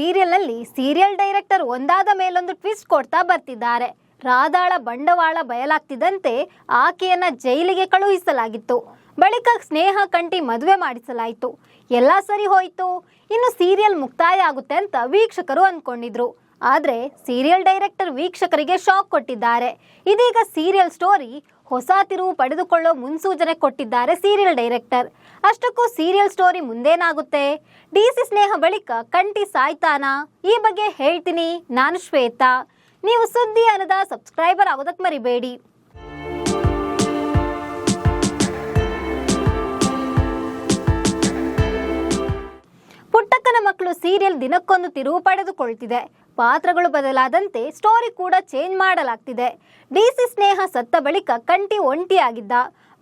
ಸೀರಿಯಲ್ನಲ್ಲಿ serial director ಒಂದಾದ ಮೇಲೊಂದು twist ಕೊಡ್ತಾ ಬರ್ತಿದ್ದಾರೆ. ರಾಧಾಳ ಬಂಡವಾಳ ಬಯಲಾಗ್ತಿದ್ದಂತೆ ಆಕೆಯನ್ನ ಜೈಲಿಗೆ ಕಳುಹಿಸಲಾಗಿತ್ತು. ಬಳಿಕ ಸ್ನೇಹ ಕಂಠಿ ಮದುವೆ ಮಾಡಿಸಲಾಯಿತು. ಎಲ್ಲ ಸರಿ ಹೋಯಿತು, ಇನ್ನು ಸೀರಿಯಲ್ ಮುಕ್ತಾಯ ಆಗುತ್ತೆ ಅಂತ ವೀಕ್ಷಕರು ಅಂದ್ಕೊಂಡಿದ್ರು. ಆದರೆ ಸೀರಿಯಲ್ ಡೈರೆಕ್ಟರ್ ವೀಕ್ಷಕರಿಗೆ ಶಾಕ್ ಕೊಟ್ಟಿದ್ದಾರೆ. ಇದೀಗ ಸೀರಿಯಲ್ ಸ್ಟೋರಿ ಹೊಸ ತಿರುವು ಪಡೆದುಕೊಳ್ಳೋ ಮುನ್ಸೂಚನೆ ಕೊಟ್ಟಿದ್ದಾರೆ ಸೀರಿಯಲ್ ಡೈರೆಕ್ಟರ್. ಅಷ್ಟಕ್ಕೂ ಸೀರಿಯಲ್ ಸ್ಟೋರಿ ಮುಂದೇನಾಗುತ್ತೆ? ಡಿಸಿ ಸ್ನೇಹ ಬಳಿಕ ಕಂಠಿ ಸಾಯ್ತಾನಾ? ಈ ಬಗ್ಗೆ ಹೇಳ್ತೀನಿ. ನಾನು ಶ್ವೇತಾ. ನೀವು ಸುದ್ದಿ ಅನ್ನದ ಸಬ್ಸ್ಕ್ರೈಬರ್ ಆಗೋದಕ್ಕೆ ಮರಿಬೇಡಿ. ಪುಟ್ಟಕ್ಕನ ಮಕ್ಕಳು ಸೀರಿಯಲ್ ದಿನಕ್ಕೊಂದು ತಿರುವು ಪಡೆದುಕೊಳ್ತಿದೆ. ಪಾತ್ರಗಳು ಬದಲಾದಂತೆ ಸ್ಟೋರಿ ಕೂಡ ಚೇಂಜ್ ಮಾಡಲಾಗ್ತಿದೆ. ಡಿಸಿ ಸ್ನೇಹ ಸತ್ತ ಬಳಿಕ ಕಂಠಿ ಒಂಟಿಯಾಗಿದ್ದ.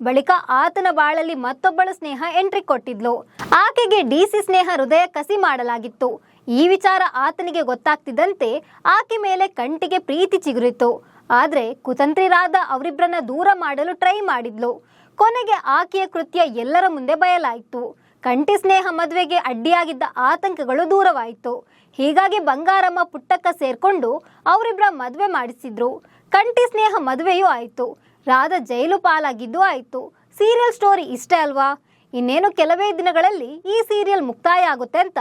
ಬಳಿಕ ಆತನ ಬಾಳಲ್ಲಿ ಮತ್ತೊಬ್ಬಳು ಸ್ನೇಹ ಎಂಟ್ರಿ ಕೊಟ್ಟಿದ್ಲು. ಆಕೆಗೆ ಡಿಸಿ ಸ್ನೇಹ ಹೃದಯ ಕಸಿ ಮಾಡಲಾಗಿತ್ತು. ಈ ವಿಚಾರ ಆತನಿಗೆ ಗೊತ್ತಾಗ್ತಿದ್ದಂತೆ ಆಕೆ ಮೇಲೆ ಕಂಠಿಗೆ ಪ್ರೀತಿ ಚಿಗುರಿತು. ಆದ್ರೆ ಕುತಂತ್ರಿ ರಾಧಾ ಅವರಿಬ್ಬರನ್ನ ದೂರ ಮಾಡಲು ಟ್ರೈ ಮಾಡಿದ್ಲು. ಕೊನೆಗೆ ಆಕೆಯ ಕೃತ್ಯ ಎಲ್ಲರ ಮುಂದೆ ಬಯಲಾಯಿತು. ಕಂಠಿ ಸ್ನೇಹ ಮದುವೆಗೆ ಅಡ್ಡಿಯಾಗಿದ್ದ ಆತಂಕಗಳು ದೂರವಾಯಿತು. ಹೀಗಾಗಿ ಬಂಗಾರಮ್ಮ ಪುಟ್ಟಕ್ಕ ಸೇರ್ಕೊಂಡು ಅವರಿಬ್ಬರ ಮದುವೆ ಮಾಡಿಸಿದ್ರು. ಕಂಠಿ ಸ್ನೇಹ ಮದುವೆಯೂ ಆಯಿತು. ರಾಧಾ ಜೈಲು ಪಾಲಾಗಿದ್ದು ಆಯಿತು. ಸೀರಿಯಲ್ ಸ್ಟೋರಿ ಇಷ್ಟೇ ಅಲ್ವಾ? ಇನ್ನೇನು ಕೆಲವೇ ದಿನಗಳಲ್ಲಿ ಈ ಸೀರಿಯಲ್ ಮುಕ್ತಾಯ ಆಗುತ್ತೆ ಅಂತ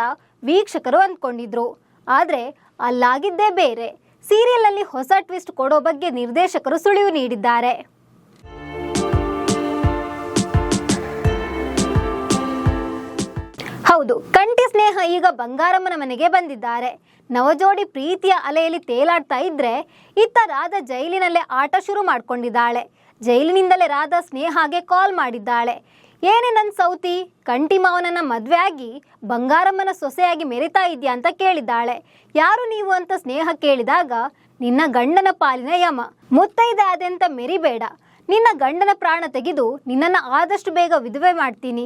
ವೀಕ್ಷಕರು ಅಂದ್ಕೊಂಡಿದ್ರು. ಆದರೆ ಅಲ್ಲಾಗಿದ್ದೇ ಬೇರೆ. ಸೀರಿಯಲ್ನಲ್ಲಿ ಹೊಸ ಟ್ವಿಸ್ಟ್ ಕೊಡೋ ಬಗ್ಗೆ ನಿರ್ದೇಶಕರು ಸುಳಿವು ನೀಡಿದ್ದಾರೆ. ಹೌದು, ಕಂಠಿ ಸ್ನೇಹ ಈಗ ಬಂಗಾರಮ್ಮನ ಮನೆಗೆ ಬಂದಿದ್ದಾರೆ. ನವಜೋಡಿ ಪ್ರೀತಿಯ ಅಲೆಯಲ್ಲಿ ತೇಲಾಡ್ತಾ ಇದ್ರೆ ಇತ್ತ ರಾಧಾ ಜೈಲಿನಲ್ಲೇ ಆಟ ಶುರು ಮಾಡ್ಕೊಂಡಿದ್ದಾಳೆ. ಜೈಲಿನಿಂದಲೇ ರಾಧಾ ಸ್ನೇಹಾಗೆ ಕಾಲ್ ಮಾಡಿದ್ದಾಳೆ. ಏನೇ ನನ್ನ ಸೌತಿ, ಕಂಠಿ ಮಾವನನ್ನ ಮದುವೆ ಆಗಿ ಬಂಗಾರಮ್ಮನ ಸೊಸೆಯಾಗಿ ಮೆರಿತಾ ಇದೆಯಾ ಅಂತ ಕೇಳಿದ್ದಾಳೆ. ಯಾರು ನೀವು ಅಂತ ಸ್ನೇಹ ಕೇಳಿದಾಗ, ನಿನ್ನ ಗಂಡನ ಪಾಲಿನ ಯಮ, ಮುತ್ತೈದೆ ಆದೆ ಅಂತ ಮೆರಿಬೇಡ, ನಿನ್ನ ಗಂಡನ ಪ್ರಾಣ ತೆಗೆದು ನಿನ್ನನ್ನು ಆದಷ್ಟು ಬೇಗ ವಿಧವೆ ಮಾಡ್ತೀನಿ,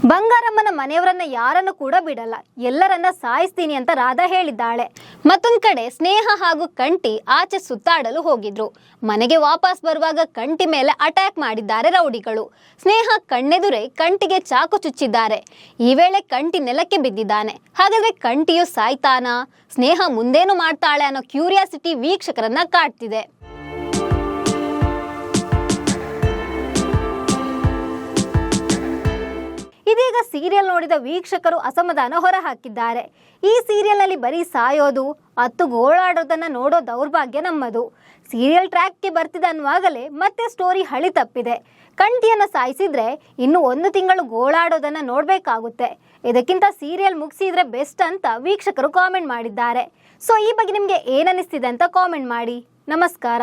ಬಂಗಾರಮ್ಮನ ಮನೆಯವರನ್ನ ಯಾರನ್ನು ಕೂಡ ಬಿಡಲ್ಲ, ಎಲ್ಲರನ್ನ ಸಾಯಿಸ್ತೀನಿ ಅಂತ ರಾಧಾ ಹೇಳಿದ್ದಾಳೆ. ಮತ್ತೊಂದ್ ಕಡೆ ಸ್ನೇಹ ಹಾಗೂ ಕಂಠಿ ಆಚೆ ಸುತ್ತಾಡಲು ಹೋಗಿದ್ರು. ಮನೆಗೆ ವಾಪಸ್ ಬರುವಾಗ ಕಂಠಿ ಮೇಲೆ ಅಟ್ಯಾಕ್ ಮಾಡಿದ್ದಾರೆ ರೌಡಿಗಳು. ಸ್ನೇಹ ಕಣ್ಣೆದುರೇ ಕಂಠಿಗೆ ಚಾಕು ಚುಚ್ಚಿದ್ದಾರೆ. ಈ ವೇಳೆ ಕಂಠಿ ನೆಲಕ್ಕೆ ಬಿದ್ದಿದ್ದಾನೆ. ಹಾಗಾದ್ರೆ ಕಂಠಿಯು ಸಾಯ್ತಾನಾ? ಸ್ನೇಹ ಮುಂದೇನು ಮಾಡ್ತಾಳೆ ಅನ್ನೋ ಕ್ಯೂರಿಯಾಸಿಟಿ ವೀಕ್ಷಕರನ್ನ ಕಾಡ್ತಿದೆ. ಇದೀಗ ಸೀರಿಯಲ್ ನೋಡಿದ ವೀಕ್ಷಕರು ಅಸಮಾಧಾನ ಹೊರಹಾಕಿದ್ದಾರೆ. ಈ ಸೀರಿಯಲ್ನಲ್ಲಿ ಬರೀ ಸಾಯೋದು, ಅತ್ತು ಗೋಳಾಡೋದನ್ನ ನೋಡೋ ದೌರ್ಭಾಗ್ಯ ನಮ್ಮದು. ಸೀರಿಯಲ್ ಟ್ರ್ಯಾಕ್ಗೆ ಬರ್ತಿದೆ ಅನ್ನುವಾಗಲೇ ಮತ್ತೆ ಸ್ಟೋರಿ ಹಳಿ ತಪ್ಪಿದೆ. ಕಂಠಿಯನ್ನು ಸಾಯಿಸಿದ್ರೆ ಇನ್ನು 1 ತಿಂಗಳು ಗೋಳಾಡೋದನ್ನ ನೋಡ್ಬೇಕಾಗುತ್ತೆ. ಇದಕ್ಕಿಂತ ಸೀರಿಯಲ್ ಮುಗಿಸಿದ್ರೆ ಬೆಸ್ಟ್ ಅಂತ ವೀಕ್ಷಕರು ಕಾಮೆಂಟ್ ಮಾಡಿದ್ದಾರೆ. ಸೊ ಈ ಬಗ್ಗೆ ನಿಮಗೆ ಏನನ್ನಿಸ್ತಿದೆ ಅಂತ ಕಾಮೆಂಟ್ ಮಾಡಿ. ನಮಸ್ಕಾರ.